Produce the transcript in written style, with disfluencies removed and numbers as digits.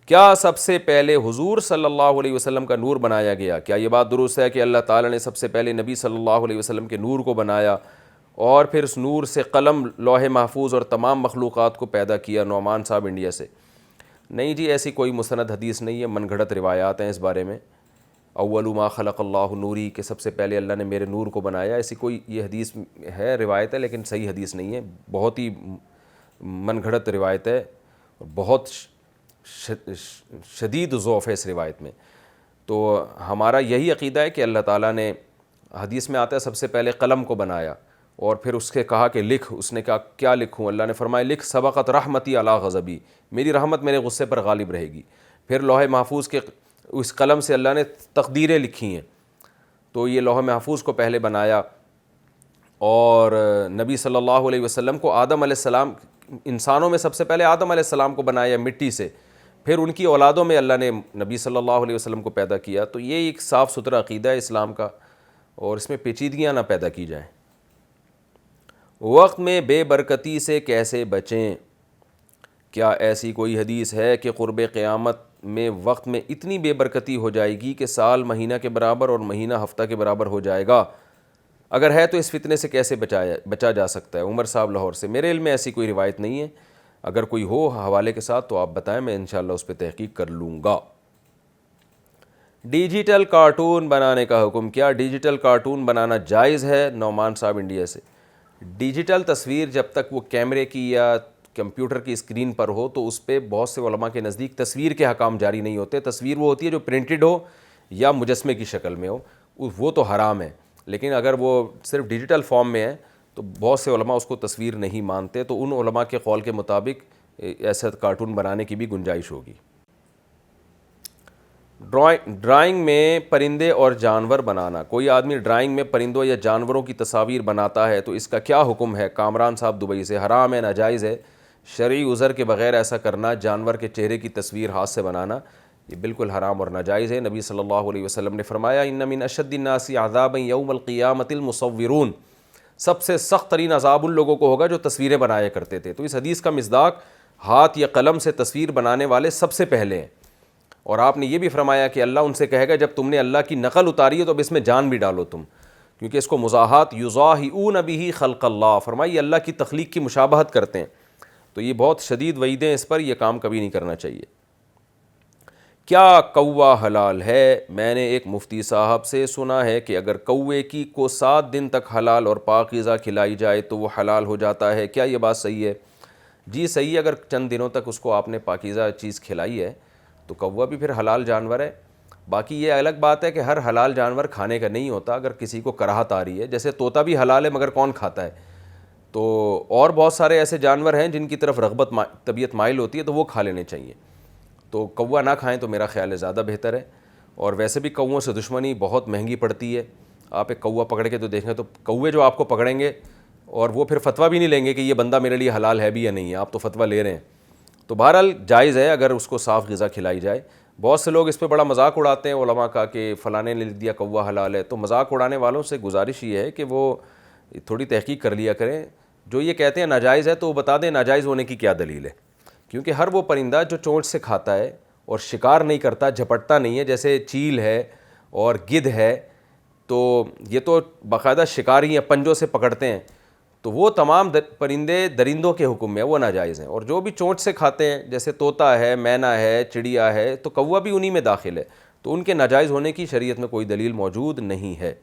کیا سب سے پہلے حضور صلی اللہ علیہ وسلم کا نور بنایا گیا؟ کیا یہ بات درست ہے کہ اللہ تعالیٰ نے سب سے پہلے نبی صلی اللہ علیہ وسلم کے نور کو بنایا اور پھر اس نور سے قلم، لوح محفوظ اور تمام مخلوقات کو پیدا کیا؟ نعمان صاحب انڈیا سے۔ نہیں جی، ایسی کوئی مستند حدیث نہیں ہے، من گھڑت روایات ہیں اس بارے میں۔ اول ما خلق اللہ نوری، کہ سب سے پہلے اللہ نے میرے نور کو بنایا، ایسی کوئی یہ حدیث ہے، روایت ہے، لیکن صحیح حدیث نہیں ہے، بہت ہی من گھڑت روایت ہے، بہت شدید ضعف ہے اس روایت میں۔ تو ہمارا یہی عقیدہ ہے کہ اللہ تعالیٰ نے، حدیث میں آتا ہے سب سے پہلے قلم کو بنایا اور پھر اس کے کہا کہ لکھ، اس نے کہا کیا لکھوں؟ اللہ نے فرمایا لکھ سبقت رحمتی علی غضبی، میری رحمت میرے غصے پر غالب رہے گی۔ پھر لوح محفوظ کے اس قلم سے اللہ نے تقدیریں لکھی ہیں، تو یہ لوح محفوظ کو پہلے بنایا، اور نبی صلی اللہ علیہ وسلم کو آدم علیہ السلام، انسانوں میں سب سے پہلے آدم علیہ السلام کو بنایا مٹی سے، پھر ان کی اولادوں میں اللہ نے نبی صلی اللہ علیہ وسلم کو پیدا کیا۔ تو یہ ایک صاف ستھرا عقیدہ ہے اسلام کا، اور اس میں پیچیدگیاں نہ پیدا کی جائیں۔ وقت میں بے برکتی سے کیسے بچیں؟ کیا ایسی کوئی حدیث ہے کہ قرب قیامت میں وقت میں اتنی بے برکتی ہو جائے گی کہ سال مہینہ کے برابر اور مہینہ ہفتہ کے برابر ہو جائے گا؟ اگر ہے تو اس فتنے سے کیسے بچا جا سکتا ہے؟ عمر صاحب لاہور سے۔ میرے علم میں ایسی کوئی روایت نہیں ہے، اگر کوئی ہو حوالے کے ساتھ تو آپ بتائیں، میں انشاءاللہ اس پہ تحقیق کر لوں گا۔ ڈیجیٹل کارٹون بنانے کا حکم، کیا ڈیجیٹل کارٹون بنانا جائز ہے؟ نعمان صاحب انڈیا سے۔ ڈیجیٹل تصویر جب تک وہ کیمرے کی یا کمپیوٹر کی اسکرین پر ہو تو اس پہ بہت سے علماء کے نزدیک تصویر کے حکام جاری نہیں ہوتے۔ تصویر وہ ہوتی ہے جو پرنٹڈ ہو یا مجسمے کی شکل میں ہو، وہ تو حرام ہے، لیکن اگر وہ صرف ڈیجیٹل فارم میں ہے تو بہت سے علماء اس کو تصویر نہیں مانتے، تو ان علماء کے قول کے مطابق ایسا کارٹون بنانے کی بھی گنجائش ہوگی۔ ڈرائنگ میں پرندے اور جانور بنانا، کوئی آدمی ڈرائنگ میں پرندوں یا جانوروں کی تصاویر بناتا ہے تو اس کا کیا حکم ہے؟ کامران صاحب دبئی سے۔ حرام ہے، ناجائز ہے، شرعی عذر کے بغیر ایسا کرنا، جانور کے چہرے کی تصویر ہاتھ سے بنانا، یہ بالکل حرام اور ناجائز ہے۔ نبی صلی اللہ علیہ وسلم نے فرمایا ان من اشد الناس عذابا یوم القیامۃ المصورون، سب سے سخت ترین عذاب ان لوگوں کو ہوگا جو تصویریں بنایا کرتے تھے۔ تو اس حدیث کا مصداق ہاتھ یا قلم سے تصویر بنانے والے سب سے پہلے ہیں، اور آپ نے یہ بھی فرمایا کہ اللہ ان سے کہے گا جب تم نے اللہ کی نقل اتاری ہے تو اب اس میں جان بھی ڈالو تم، کیونکہ اس کو مزاحات یضاہئون بہ خلق اللہ، فرمائی اللہ کی تخلیق کی مشابہت کرتے ہیں، تو یہ بہت شدید وعیدیں اس پر، یہ کام کبھی نہیں کرنا چاہیے۔ کیا کوا حلال ہے؟ میں نے ایک مفتی صاحب سے سنا ہے کہ اگر کوے کی کو 7 دن تک حلال اور پاکیزہ کھلائی جائے تو وہ حلال ہو جاتا ہے، کیا یہ بات صحیح ہے؟ جی صحیح ہے، اگر چند دنوں تک اس کو آپ نے پاکیزہ چیز کھلائی ہے تو کوا بھی پھر حلال جانور ہے۔ باقی یہ الگ بات ہے کہ ہر حلال جانور کھانے کا نہیں ہوتا، اگر کسی کو کراہت آ رہی ہے، جیسے طوطا بھی حلال ہے مگر کون کھاتا ہے، تو اور بہت سارے ایسے جانور ہیں جن کی طرف رغبت طبیعت مائل ہوتی ہے تو وہ کھا لینے چاہیے، تو کوا نہ کھائیں تو میرا خیال ہے زیادہ بہتر ہے۔ اور ویسے بھی کووں سے دشمنی بہت مہنگی پڑتی ہے، آپ ایک کوا پکڑ کے تو دیکھیں تو کوے جو آپ کو پکڑیں گے اور وہ پھر فتویٰ بھی نہیں لیں گے کہ یہ بندہ میرے لیے حلال ہے بھی یا نہیں ہے، آپ تو فتویٰ لے رہے ہیں۔ تو بہرحال جائز ہے اگر اس کو صاف غذا کھلائی جائے۔ بہت سے لوگ اس پہ بڑا مذاق اڑاتے ہیں علماء کا کہ فلانے نے لکھ دیا کوا حلال ہے، تو مذاق اڑانے والوں سے گزارش یہ ہے کہ وہ تھوڑی تحقیق کر لیا کریں، جو یہ کہتے ہیں ناجائز ہے تو وہ بتا دیں ناجائز ہونے کی کیا دلیل ہے، کیونکہ ہر وہ پرندہ جو چونچ سے کھاتا ہے اور شکار نہیں کرتا، جھپٹتا نہیں ہے، جیسے چیل ہے اور گدھ ہے، تو یہ تو باقاعدہ شکاری ہیں، پنجوں سے پکڑتے ہیں، تو وہ تمام پرندے درندوں کے حکم میں وہ ناجائز ہیں، اور جو بھی چونچ سے کھاتے ہیں جیسے طوطا ہے، مینا ہے، چڑیا ہے، تو کوا بھی انہی میں داخل ہے، تو ان کے ناجائز ہونے کی شریعت میں کوئی دلیل موجود نہیں ہے۔